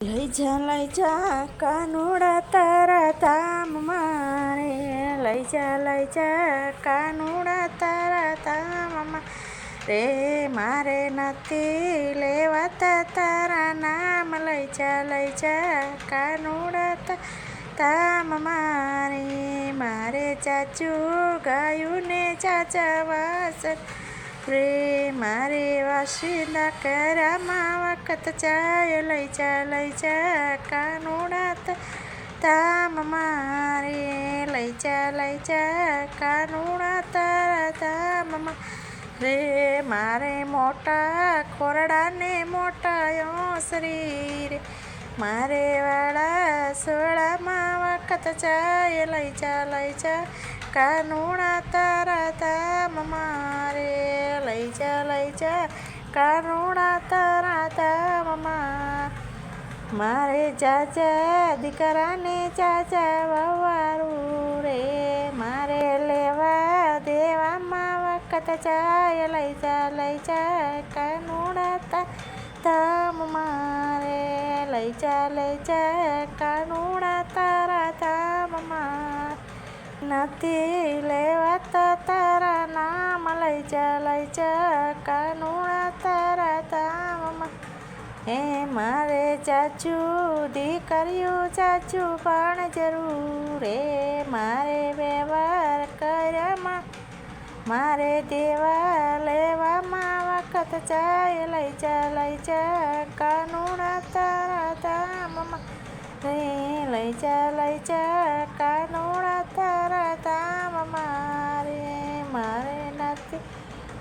લઈ જા કાનુડા તારા ધામ મારે લઈ જા કાનુડા તારા ધામ રે મારે નથી લેવાતા તારા નામ લઈ જા કાનુડા ધામ મારે ચાચુ ગાયું ને ચાચા વાસ રે મારે વાસીના કરામાં વખત જાય લઈ જા કાનુડા ધામ મારે લઈ જા કાનુડા તારા ધામ રે મારે મોટા ખોરડાને મોટા ઓસરી રે મારે વાળા સોળામાં વખત જાય લઈ જા કાનુડા તારા ધામ મારે લઈ જા કાનુડા તારા ધામ મારે ચાચા દીકરાને ચાચા વવારું રે મારે લેવા દેવામાં વખત જાય લઈ જા કાનુડા ધામ મારે લઈ જા કાનુડા તારા ધામ નથી લેવાતા તારા નામ લઈ જા કાનુડા તારા ધામ હે મારે ચાચુ દીકરીઓ ચાચુ પણ જરૂર રે મારે વ્યવહાર કરવામાં મારે દેવા લેવામાં વખત જાય લઈ જા કાનુડા તારા ધામ રે લઈ જા કાનુડા તારા ધામ મારે નથી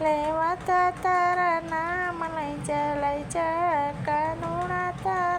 લેવાતા તારા નામ લઈ જા કાનુડા તારા